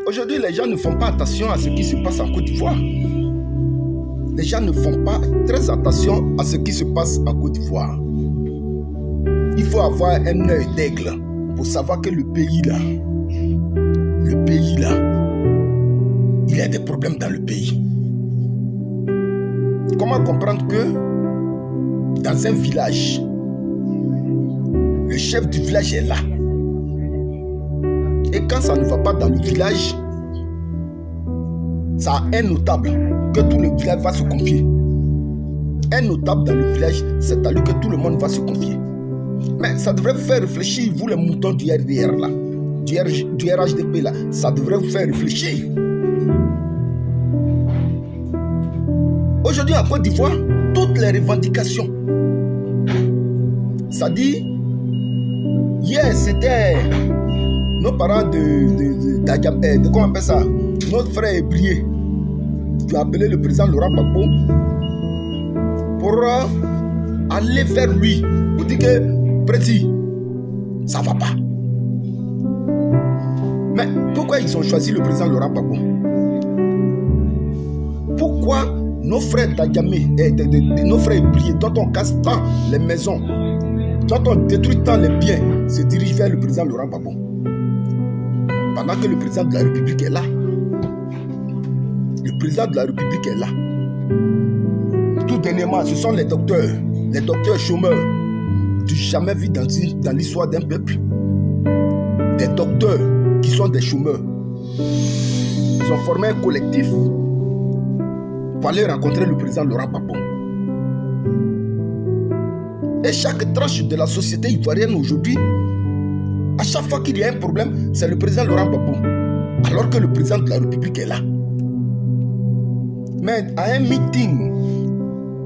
Aujourd'hui, les gens ne font pas attention à ce qui se passe en Côte d'Ivoire. Les gens ne font pas très attention à ce qui se passe en Côte d'Ivoire. Il faut avoir un œil d'aigle pour savoir que le pays là, il y a des problèmes dans le pays. Comment comprendre que dans un village, le chef du village est là. Et quand ça ne va pas dans le village, ça a un notable que tout le village va se confier. Un notable dans le village, c'est à lui que tout le monde va se confier. Mais ça devrait vous faire réfléchir, vous les moutons du RDR là, du RHDP là, ça devrait vous faire réfléchir. Aujourd'hui, en Côte d'Ivoire, toutes les revendications, ça dit, hier c'était nos parents de comment on appelle ça, notre frère Ébrié, qui a appelé le président Laurent Gbagbo pour aller vers lui, pour dire que, Président, ça ne va pas. Mais pourquoi ils ont choisi le président Laurent Gbagbo? Pourquoi nos frères d'Adjamé, nos frères Ébrié, dont on casse tant les maisons, dont on détruit tant les biens, se dirigent vers le président Laurent Gbagbo? Pendant que le président de la République est là. Le président de la République est là. Tout dernièrement, ce sont les docteurs chômeurs, du jamais vu dans l'histoire d'un peuple. Des docteurs qui sont des chômeurs. Ils ont formé un collectif pour aller rencontrer le président Laurent Gbagbo. Et chaque tranche de la société ivoirienne aujourd'hui, à chaque fois qu'il y a un problème, c'est le président Laurent Gbagbo. Alors que le président de la République est là. Mais à un meeting,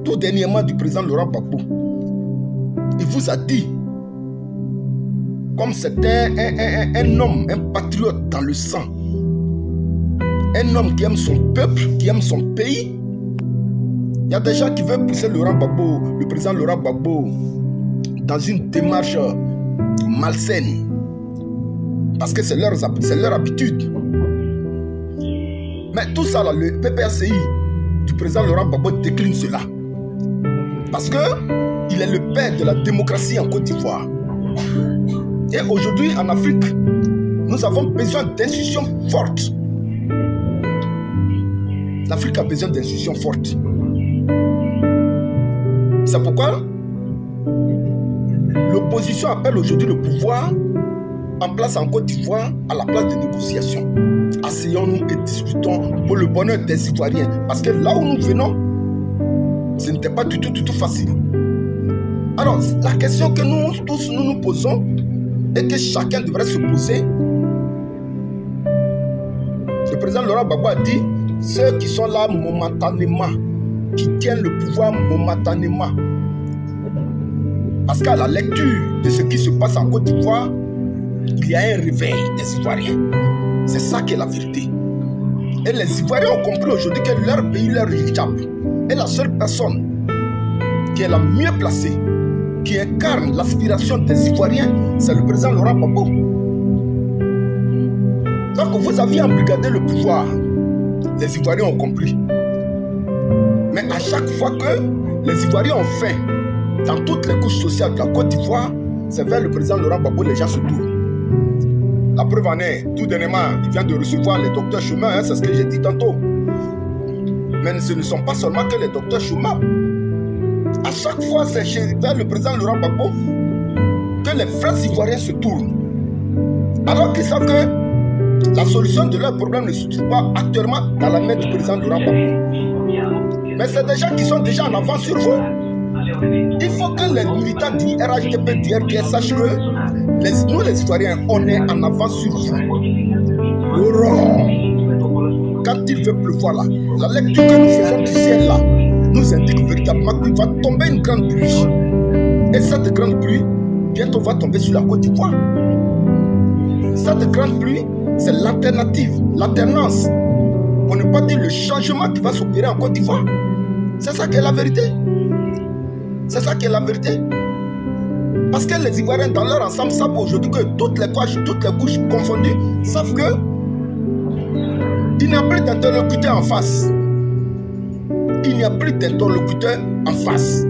tout dernièrement du président Laurent Gbagbo, il vous a dit, comme c'était un homme, un patriote dans le sang, un homme qui aime son peuple, qui aime son pays. Il y a des gens qui veulent pousser le président Laurent Gbagbo dans une démarche malsaine. Parce que c'est leur habitude. Mais tout ça, là, le PPRCI du président Laurent Gbagbo décline cela. Parce qu'il est le père de la démocratie en Côte d'Ivoire. Et aujourd'hui, en Afrique, nous avons besoin d'institutions fortes. L'Afrique a besoin d'institutions fortes. C'est pourquoi l'opposition appelle aujourd'hui le pouvoir en place en Côte d'Ivoire à la place de négociations. Asseyons-nous et discutons pour le bonheur des Ivoiriens. Parce que là où nous venons, ce n'était pas du tout facile. Alors, la question que nous tous nous posons et que chacun devrait se poser, le président Laurent Gbagbo a dit, ceux qui sont là momentanément, qui tiennent le pouvoir momentanément. Parce qu'à la lecture de ce qui se passe en Côte d'Ivoire, il y a un réveil des Ivoiriens. C'est ça qui est la vérité. Et les Ivoiriens ont compris aujourd'hui que leur pays leur échappe. Et la seule personne qui est la mieux placée, qui incarne l'aspiration des Ivoiriens, c'est le président Laurent Gbagbo. Donc vous aviez embrigadé le pouvoir. Les Ivoiriens ont compris. Mais à chaque fois que les Ivoiriens ont faim, dans toutes les couches sociales de la Côte d'Ivoire, c'est vers le président Laurent Gbagbo les gens se tournent. La preuve en est, tout dernièrement, il vient de recevoir les docteurs chômeurs, hein, c'est ce que j'ai dit tantôt. Mais ce ne sont pas seulement que les docteurs chômeurs. À chaque fois, c'est vers le président Laurent Gbagbo que les frères ivoiriens se tournent. Alors qu'ils savent que la solution de leur problème ne se trouve pas actuellement dans la main du président Laurent Gbagbo. Mais c'est des gens qui sont déjà en avance sur vous. Il faut que les militants du RHDP, du RDS sachent que nous les Ivoiriens, on est en avance sur vous. Quand il veut pleuvoir là, la lecture que nous faisons du ciel là, nous indique véritablement qu'il va tomber une grande pluie. Et cette grande pluie, bientôt va tomber sur la Côte d'Ivoire. Cette grande pluie, c'est l'alternative, l'alternance. Pour ne pas dire le changement qui va s'opérer en Côte d'Ivoire. C'est ça qui est la vérité. C'est ça qui est la vérité. Parce que les Ivoiriens dans leur ensemble savent aujourd'hui que toutes les couches confondues savent que Il n'y a plus d'interlocuteur en face. Il n'y a plus d'interlocuteur en face.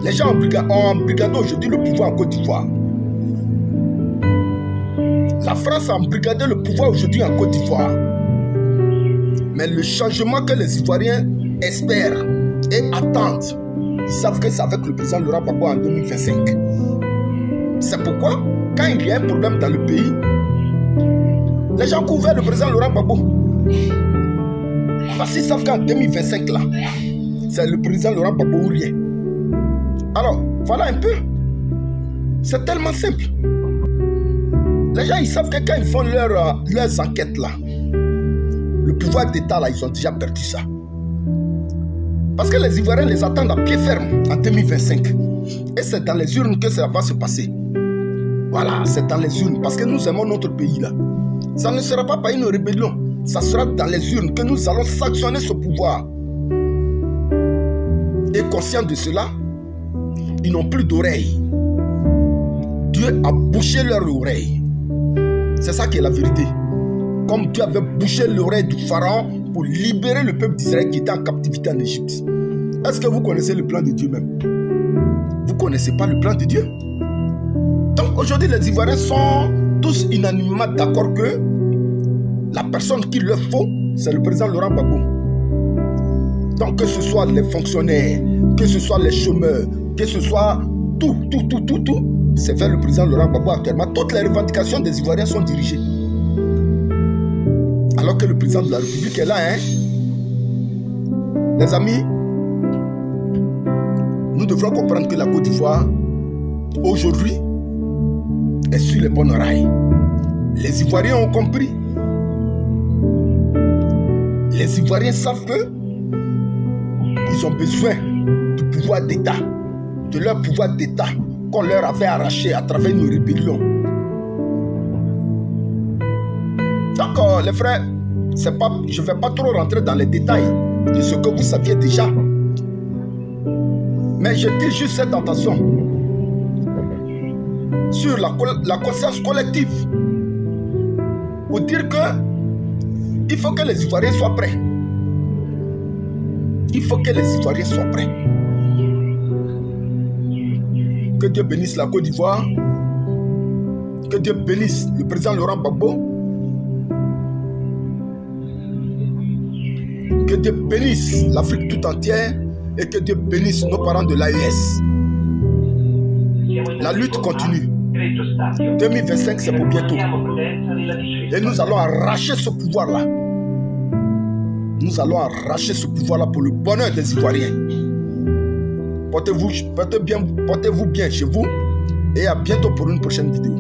Les gens ont embrigadé aujourd'hui le pouvoir en Côte d'Ivoire. La France a embrigadé le pouvoir aujourd'hui en Côte d'Ivoire. Mais le changement que les Ivoiriens espèrent et attendent, ils savent que c'est avec le président Laurent Gbagbo en 2025. C'est pourquoi, quand il y a un problème dans le pays, les gens courent vers le président Laurent Gbagbo. Parce qu'ils savent qu'en 2025, là, c'est le président Laurent Gbagbo ou rien. Alors, voilà un peu. C'est tellement simple. Les gens, ils savent que quand ils font leurs enquêtes, là, le pouvoir d'État, là, ils ont déjà perdu ça. Parce que les Ivoiriens les attendent à pied ferme en 2025. Et c'est dans les urnes que ça va se passer. Voilà, c'est dans les urnes. Parce que nous aimons notre pays, là. Ça ne sera pas par une rébellion. Ça sera dans les urnes que nous allons sanctionner ce pouvoir. Et conscient de cela, ils n'ont plus d'oreilles. Dieu a bouché leurs oreilles. C'est ça qui est la vérité. Comme Dieu avait bouché l'oreille du pharaon pour libérer le peuple d'Israël qui était en captivité en Égypte. Est-ce que vous connaissez le plan de Dieu même? Vous ne connaissez pas le plan de Dieu? Donc aujourd'hui, les Ivoiriens sont tous unanimement d'accord que la personne qu'il leur faut, c'est le président Laurent Gbagbo. Donc que ce soit les fonctionnaires, que ce soit les chômeurs, que ce soit tout, c'est vers le président Laurent Gbagbo actuellement. Toutes les revendications des Ivoiriens sont dirigées. Alors que le président de la République est là, hein. Les amis, nous devrons comprendre que la Côte d'Ivoire, aujourd'hui, est sur les bonnes rails. Les Ivoiriens ont compris. Les Ivoiriens savent que ils ont besoin du pouvoir d'État, de leur pouvoir d'État qu'on leur avait arraché à travers une rébellion. D'accord, les frères, je ne vais pas trop rentrer dans les détails de ce que vous saviez déjà. Mais je dis juste cette attention sur la conscience collective. Pour dire que il faut que les Ivoiriens soient prêts. Il faut que les Ivoiriens soient prêts. Que Dieu bénisse la Côte d'Ivoire. Que Dieu bénisse le président Laurent Gbagbo. Que Dieu bénisse l'Afrique tout entière. Et que Dieu bénisse nos parents de l'AES. La lutte continue. 2025, c'est pour bientôt. Et nous allons arracher ce pouvoir-là. Nous allons arracher ce pouvoir-là pour le bonheur des Ivoiriens. Portez-vous bien chez vous. Et à bientôt pour une prochaine vidéo.